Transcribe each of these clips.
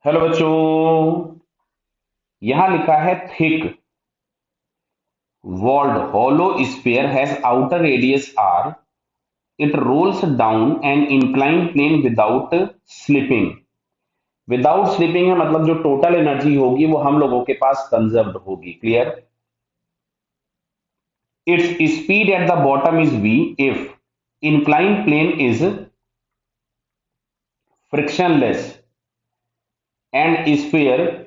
Hello बच्चों। यहां लिखा है thick walled hollow sphere has outer radius r. It rolls down an inclined plane without slipping. Without slipping है मतलब जो टोटल एनर्जी होगी वो हम लोगों के पास कंजर्व्ड होगी। Clear. Its speed at the bottom is v if inclined plane is frictionless and sphere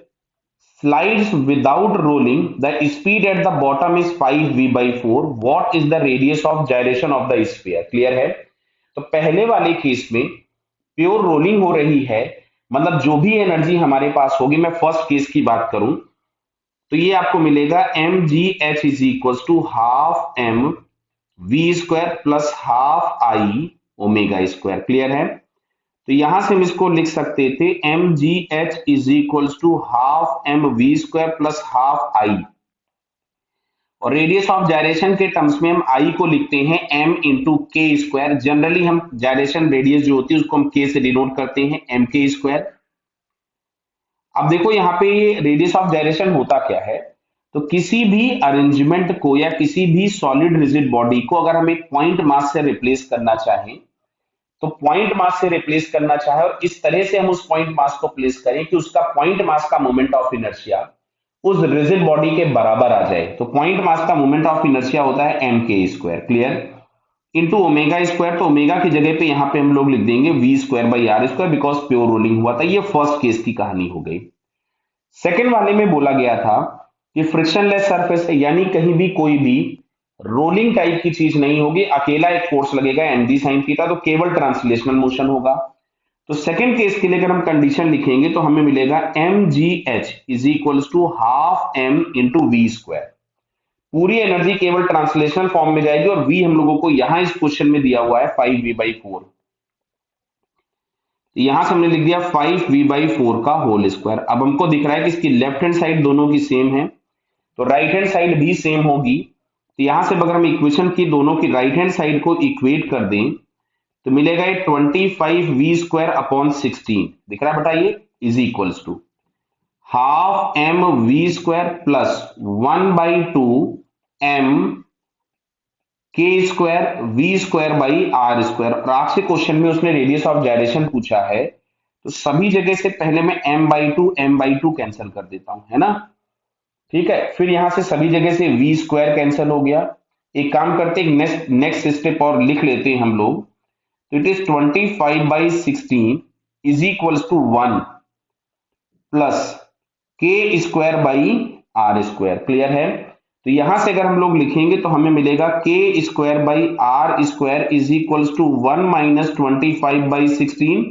slides without rolling. The speed at the bottom is 5v by 4. What is the radius of gyration of the sphere? Clear है। तो पहले वाले case में pure rolling हो रही है, मतलब जो भी एनर्जी हमारे पास होगी, मैं फर्स्ट केस की बात करूं तो ये आपको मिलेगा M G H is equal to half M V square plus half I omega square. Clear है। तो यहां से हम इसको लिख सकते थे M G H is equal to half M V square plus half I, और रेडियस ऑफ जायरेशन के टर्म्स में हम आई को लिखते हैं M into K square. Generally हम जायरेशन रेडियस जो होती है उसको हम के से डिनोट करते हैं, एम के स्क्वायर। अब देखो यहाँ पे रेडियस ऑफ जायरेशन होता क्या है, तो किसी भी अरेंजमेंट को या किसी भी सॉलिड रिजिड बॉडी को अगर हम एक पॉइंट मास से रिप्लेस करना चाहें, तो पॉइंट मास से रिप्लेस करना चाहे और इस तरह से हम उस पॉइंट मास को प्लेस करें कि उसका पॉइंट मास का मोमेंट ऑफ इनर्शिया उस रिजिड बॉडी के बराबर आ जाए, तो पॉइंट मास का मोमेंट ऑफ इनर्शिया होता है M K square. Clear. Into omega square, तो ओमेगा की जगह पे यहां पे हम लोग लिख देंगे V square by R square, because pure rolling हुआ था। ये फर्स्ट केस की कहानी हो गई। सेकेंड वाले में बोला गया था कि फ्रिक्शनलेस सरफेस है, यानी कहीं भी कोई भी रोलिंग टाइप की चीज नहीं होगी, अकेला एक फोर्स लगेगा एम जी साइन थीटा, तो केवल ट्रांसलेशनल मोशन होगा। तो सेकंड केस के लिए अगर हम कंडीशन लिखेंगे तो हमें मिलेगा M G H is equal to half M into V square. पूरी एनर्जी केवल ट्रांसलेशनल फॉर्म में जाएगी, और वी हम लोगों को यहां इस क्वेश्चन में दिया हुआ है 5v/4। यहां से हमने लिख दिया 5v/4 का होल स्क्वायर। अब हमको दिख रहा है कि इसकी लेफ्ट हैंड साइड दोनों की सेम है, तो राइट हैंड साइड भी सेम होगी। तो यहां से अगर हम इक्वेशन की दोनों की राइट हैंड साइड को इक्वेट कर दें तो मिलेगा ये 25v² अपॉन 16 दिख रहा है, बताइए, is equals to half M V square plus 1/2 M K square V square by R square. और आपसे क्वेश्चन में उसने रेडियस ऑफ जायरेशन पूछा है, तो सभी जगह से पहले मैं m/2 कैंसिल कर देता हूं, है ना। ठीक है, फिर यहां से सभी जगह से वी स्क्वायर कैंसिल हो गया। एक काम करते हैं, नेक्स्ट नेक्स्ट स्टेप और लिख लेते हैं हम लोग। तो it is 25/16 is equals to 1 plus K square by R square. Clear है। तो यहां से अगर हम लोग लिखेंगे तो हमें मिलेगा K square by R square is equals to 1 minus 25/16।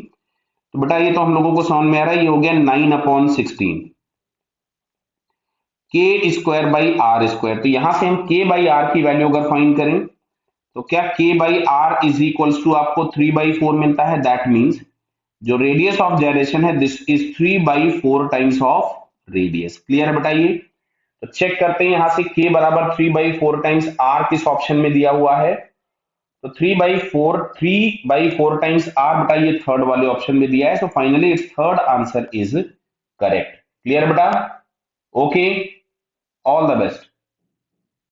तो बेटा ये तो हम लोगों को समझ में आ रहा है, ये हो गया 9/16 के स्क्वायर बाई आर स्क्वायर। तो यहां से हम के बाई आर की वैल्यू अगर फाइंड करें तो क्या K by R is equals to आपको 3/4 मिलता है। दैट मीन्स जो रेडियस ऑफ जायरेशन है this is 3/4 times of radius. Clear है, बताइए। तो चेक करते हैं, यहां से के बराबर 3/4 टाइम्स आर किस ऑप्शन में दिया हुआ है, तो 3/4 टाइम्स आर बेटा ये थर्ड वाले ऑप्शन में दिया है। So finally it's third answer is correct. Clear बेटा। Okay, all the best.